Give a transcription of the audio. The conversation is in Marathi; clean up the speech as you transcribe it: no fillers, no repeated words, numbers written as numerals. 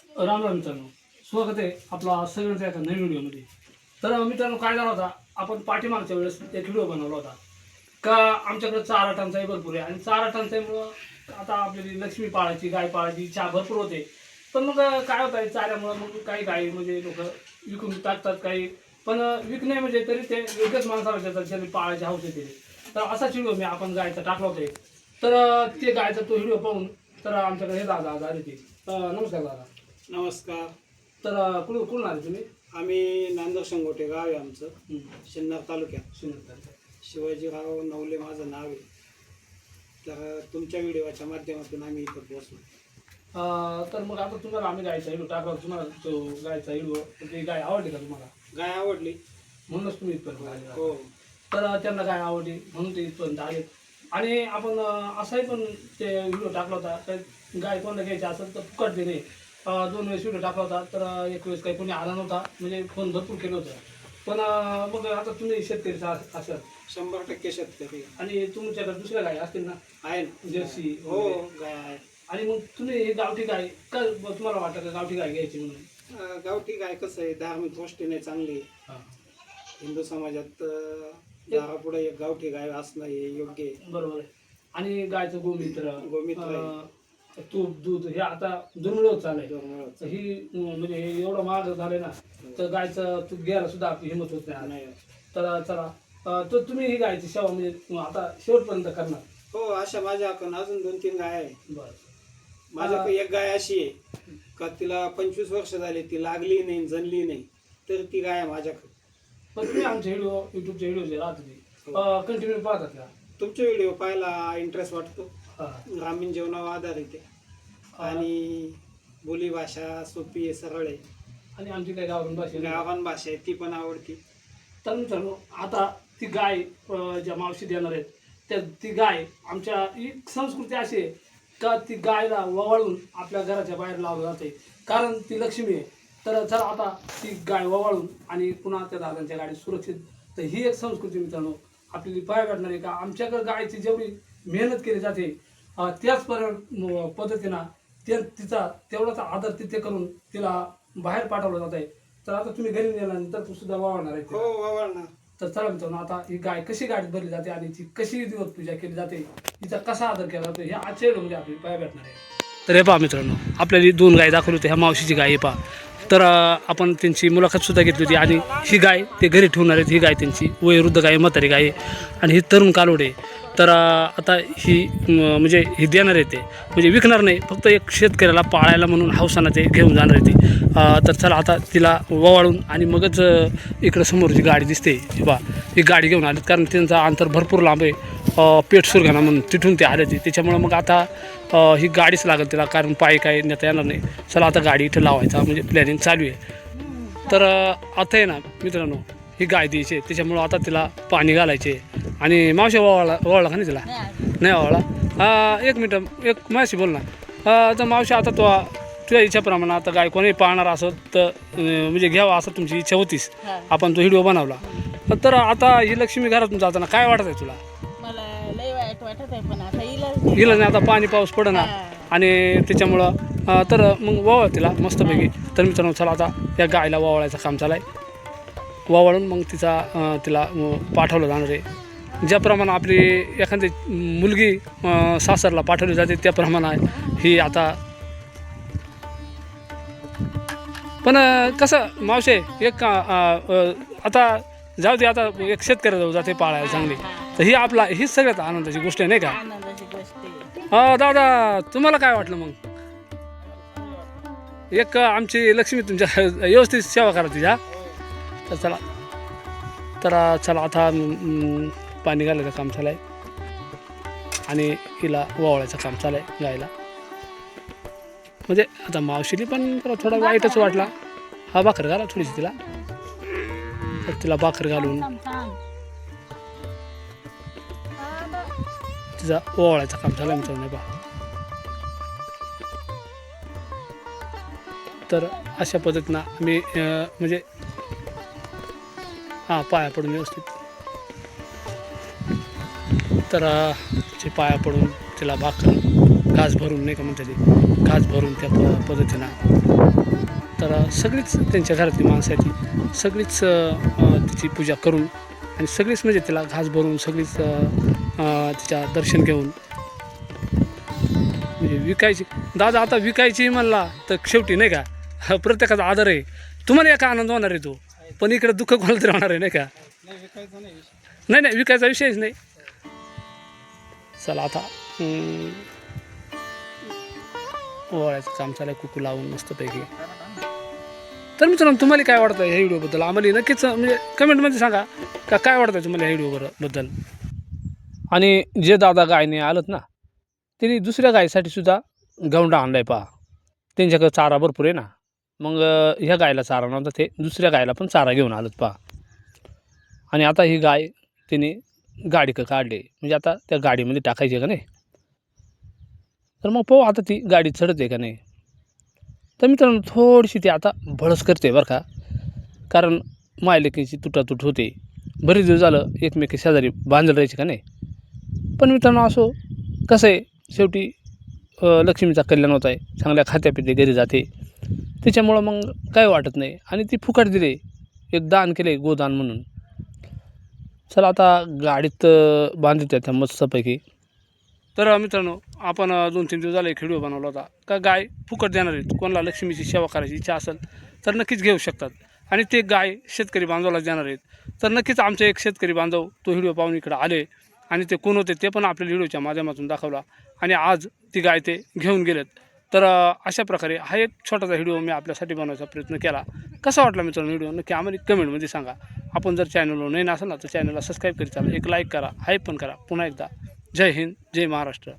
राम राम मित्रांनो, स्वागत आहे आपला सगळ्यांचा एका नवीन व्हिडिओमध्ये. तर मित्रांनो, काय झालं होता, आपण पाठीमागच्या वेळेस एक व्हिडिओ बनवला होता का आमच्याकडे चारा टंचाई भरपूर आहे आणि चारा टंचाईमुळं आता आपल्याला लक्ष्मी पाळायची, गाय पाळायची इच्छा भरपूर होते. पण मग काय होतं आहे, चाऱ्यामुळं मग काही गाई म्हणजे लोक विकून टाकतात काही, पण विकणे म्हणजे तरी ते योग्यच माणसाला देतात ज्यांनी पाळायची हौस येते. तर असाच व्हिडिओ मी आपण गायचा टाकला होता. तर ते गायचा तो व्हिडिओ पाहून तर आमच्याकडे हे दादा आले ते. नमस्कार दादा. नमस्कार. तर कुठून आले तुम्ही? आम्ही नांदूर संगोटे गाव आहे आमचं, सिन्नर तालुक्यात. सुनील. शिवाजीराव नवले माझं नाव आहे. तर तुमच्या व्हिडिओच्या माध्यमातून आम्ही इथं पोहोचलो. तर मग आता तुम्हाला आम्ही गायचा व्हिडिओ टाकला, तुम्हाला तो गायचा व्हिडिओ ती गाय आवडली का तुम्हाला? गाय आवडली म्हणूनच तुम्ही इथपर्यंत आले. हो. तर त्यांना गाय आवडली म्हणून ते इथपर्यंत आले. आणि आपण असाही पण ते व्हिडिओ टाकला होता, तर गाय कोणाला घ्यायची असेल तर फुकट देणे. 2 वेळेस व्हिडिओ टाकला होता, तर एक वेळेस काही कोणी आला नव्हता, म्हणजे फोन भरपूर केलं होतं. पण मग आता तुम्ही शेतकरीचा असाल 100% शेतकरी. आणि तुमच्याकडे दुसऱ्या गाय असतील ना, आहे ना जर्सी? हो, गाय आहे. आणि मग तुम्ही हे गावठी गाय का तुम्हाला वाटतं का गावठी गाय घ्यायची म्हणून? गावठी गाय कसं आहे, धार्मिक दृष्टीने चांगली. हां, हिंदू समाजात दारापुढे एक गावठी गाय असणं हे योग्य आहे. बरोबर आहे. आणि गायचं गोमूत्र, गोमूत्र तूप, दूध हे आता दुर्मिळ चाललंय. दुर्मिळ. तर ही म्हणजे हे एवढं महाग झालंय ना, तर गायचं तूप घ्यायला सुद्धा आपली हिंमत होत नाही. नाही. तर चला, तर तुम्ही ही गायची सेवा म्हणजे आता शेवटपर्यंत करणार? हो, अशा माझ्याकडून अजून 2-3 गाय आहे. बरं. माझ्याकडे एक गाय अशी आहे का तिला 25 वर्ष झाली, ती लागली नाही, जनली नाही, तर ती गाय आहे माझ्याकडे. पण तुम्ही आमचे व्हिडिओ, युट्यूबचे व्हिडिओ जे राहत होते कंटिन्यू पाहतात का? तुमचे व्हिडिओ पाहायला इंटरेस्ट वाटतो. हां. ग्रामीण जीवनावर आधारित आहे आणि बोली भाषा सोपी आहे, सरळ आहे. आणि आमची काही गावरान भाषा गावान भाषा आहे ती पण आवडती. तर मित्रांनो, आता ती गाय ज्या मावशी देणार आहेत, त्या ती गाय आमच्या एक संस्कृती अशी आहे का ती गायला ववाळून आपल्या घराच्या बाहेर लावलं जाते, कारण ती लक्ष्मी आहे. तर चला आता ती गाय ववाळून आणि पुन्हा त्या दादांच्या गाडीत सुरक्षित. तर ही एक संस्कृती मित्रांनो आपल्याला पाहायला भेटणार आहे का आमच्याकडे गायची जेवढी मेहनत केली जाते त्याच पद्धतीनं तिचा तेवढाच आदर तिथे करून तिला बाहेर पाठवलं जात आहे. तर आता तुम्ही घरी नेल्यानंतर तू सुद्धा वावरणार आहे. हो, वावरणार. तर चला मित्रांनो, आता ही गाय कशी गाडीत भरली जाते आणि ती कशी दिवस पूजा केली जाते, तिचा कसा आदर केला जातो, हे आजच्या म्हणजे आपल्याला पाहायला भेटणार आहे. तर हे पहा मित्रांनो, आपल्याला 2 गाय दाखवली होती. ह्या मावशीची गाय हे पहा. तर आपण त्यांची मुलाखत सुद्धा घेतली होती. आणि ही गाय ते घरी ठेवणार आहेत. ही गाय त्यांची वयोवृद्ध गाय, म्हातारी गाय आहे आणि ही तरुण कालोड आहे. तर आता ही म्हणजे ही देणार आहे ते, म्हणजे विकणार नाही, फक्त एक शेतकऱ्याला पाळायला म्हणून हौसानं ते घेऊन जाणार आहे ती. तर चला आता तिला ववाळून आणि मगच इकडं समोर जी गाडी दिसते ही बा, ही गाडी घेऊन आली, कारण त्यांचं अंतर भरपूर लांब आहे. पेठ सुरगाणा म्हणून तिथून ते आले ते, त्याच्यामुळं मग आता ही गाडीच लागेल तिला, कारण पायी काही नेता येणार नाही. चला आता गाडी इथं लावायचा म्हणजे प्लॅनिंग चालू आहे. तर आता आहे ना मित्रांनो, ही गाय द्यायची आहे, त्याच्यामुळं आता तिला पाणी घालायचे. आणि मावशी वळला का नाही तिला? नाही वळला. 1 मिनटं, एक मावशी बोल ना. तर मावशी, आता तुझ्या इच्छेप्रमाणे आता गाय कोणी पाळणार असं तर म्हणजे घ्यावं असं तुमची इच्छा होतीस, आपण तो व्हिडिओ बनवला. तर आता ही लक्ष्मी घरातून जाताना काय वाटत आहे तुला? मला लय वाईट वाटत आहे, पण आता हिला नाही, आता पाणी पाऊस पडणार आणि त्याच्यामुळं तर मग वावळ तिला मस्तपैकी. तर मित्रांनो, चला आता या गायला वावळायचं काम चालू आहे. वावळून मग तिला पाठवलं जाणार आहे. ज्याप्रमाणे आपली एखादी मुलगी सासरला पाठवली जाते त्याप्रमाणे ही आता. पण कसं मावशे, एक आता जाऊ दे, आता एक शेतकऱ्या जाऊ जाते पाळायला चांगली, तर ही हीच सगळ्यात आनंदाची गोष्ट आहे नाही का? आनंदाची गोष्ट आहे. दादा, तुम्हाला काय वाटलं मग? एक आमची लक्ष्मी तुमच्या व्यवस्थित सेवा करा तिच्या. तर चला आता पाणी घालायचं काम चालू आहे आणि हिला वावळायचं काम चालू आहे गायला. म्हणजे आता मावशीली पण थोडा वाईटच वाटला. हा, भाकर घाला थोडीशी तिला. तर तिला भाकर घालून तिचा ओवाळायचं काम चालू आहे मित्रांनो बा. तर अशा पद्धतीनं आम्ही म्हणजे पाया पडून व्यवस्थित, तर पाया पडून तिला भाकर घास भरून नाही का म्हणते ते घास भरून त्या पद्धतीनं तर सगळीच त्यांच्या घरातली माणसं आहे ती सगळीच तिची पूजा करून आणि सगळीच म्हणजे तिला घास भरून सगळीच तिच्या दर्शन घेऊन म्हणजे विकायची दादा आता विकायची म्हणला तर शेवटी नाही का प्रत्येकाचा आदर आहे तुम्हाला एका आनंद होणार आहे तो पण इकडे दुःख कोणाला तरी होणार आहे नाही का नाही विकायचा विषयच नाही चला आता ओवाळायचं काम चालू आहे कुकू लावून मस्तपैकी तर मित्रांनो तुम्हाला काय वाटतं ह्या व्हिडिओबद्दल आम्हाला नक्कीच म्हणजे कमेंटमध्ये सांगा का काय वाटतं तुम्हाला ह्या व्हिडिओबद्दल आणि जे दादा गायने आलत ना त्यांनी दुसऱ्या गायीसाठी सुद्धा गौंडा आणलाय पहा त्यांच्याकडे चारा भरपूर आहे ना मग ह्या गायला चारा नव्हता ते दुसऱ्या गायला पण चारा घेऊन आलत पहा आणि आता ही गाय त्यांनी गाडी काढली म्हणजे आता त्या गाडीमध्ये टाकायची आहे का नाही तर मग पाहू आता ती गाडी चढते का नाही तर मित्रांनो थोडीशी ती आता भळस करते बरं का कारण मायलेकीची तुटातूट होते बरेच दिवस झालं एकमेकी शेजारी बांधलं राहायचे का नाही पण मित्रांनो असो कसं आहे शेवटी लक्ष्मीचा कल्याण होत आहे चांगल्या खात्यापिते घरी जाते त्याच्यामुळं मग काय वाटत नाही आणि ती फुकट दिले एक दान केले गोदान म्हणून चला आता गाडीत बांधित त्या मस्तपैकी तर मित्रांनो आपण 2-3 दिवस झाले एक व्हिडिओ बनवला होता का गाय फुकट देणार आहेत कोणाला लक्ष्मीची सेवा करायची इच्छा असेल तर नक्कीच घेऊ शकतात आणि ते गाय शेतकरी बांधवाला देणार आहेत तर नक्कीच आमचे एक शेतकरी बांधव तो व्हिडिओ पाहून इकडे आले आणि ते कोण होते ते पण आपल्या व्हिडिओच्या माध्यमातून दाखवला आणि आज ती गाय ते घेऊन गेलेत तर अशा प्रकारे हा एक छोटासा व्हिडिओ मी आपल्यासाठी बनवायचा प्रयत्न केला कसा वाटला मित्रांनो व्हिडिओ नक्की आम्हाला कमेंटमध्ये सांगा आपण जर चॅनलवर नाही नसेल ना तर चॅनलला सबस्क्राईब करी चालेल एक लाईक करा हाईप पण करा पुन्हा एकदा जय हिंद जय महाराष्ट्र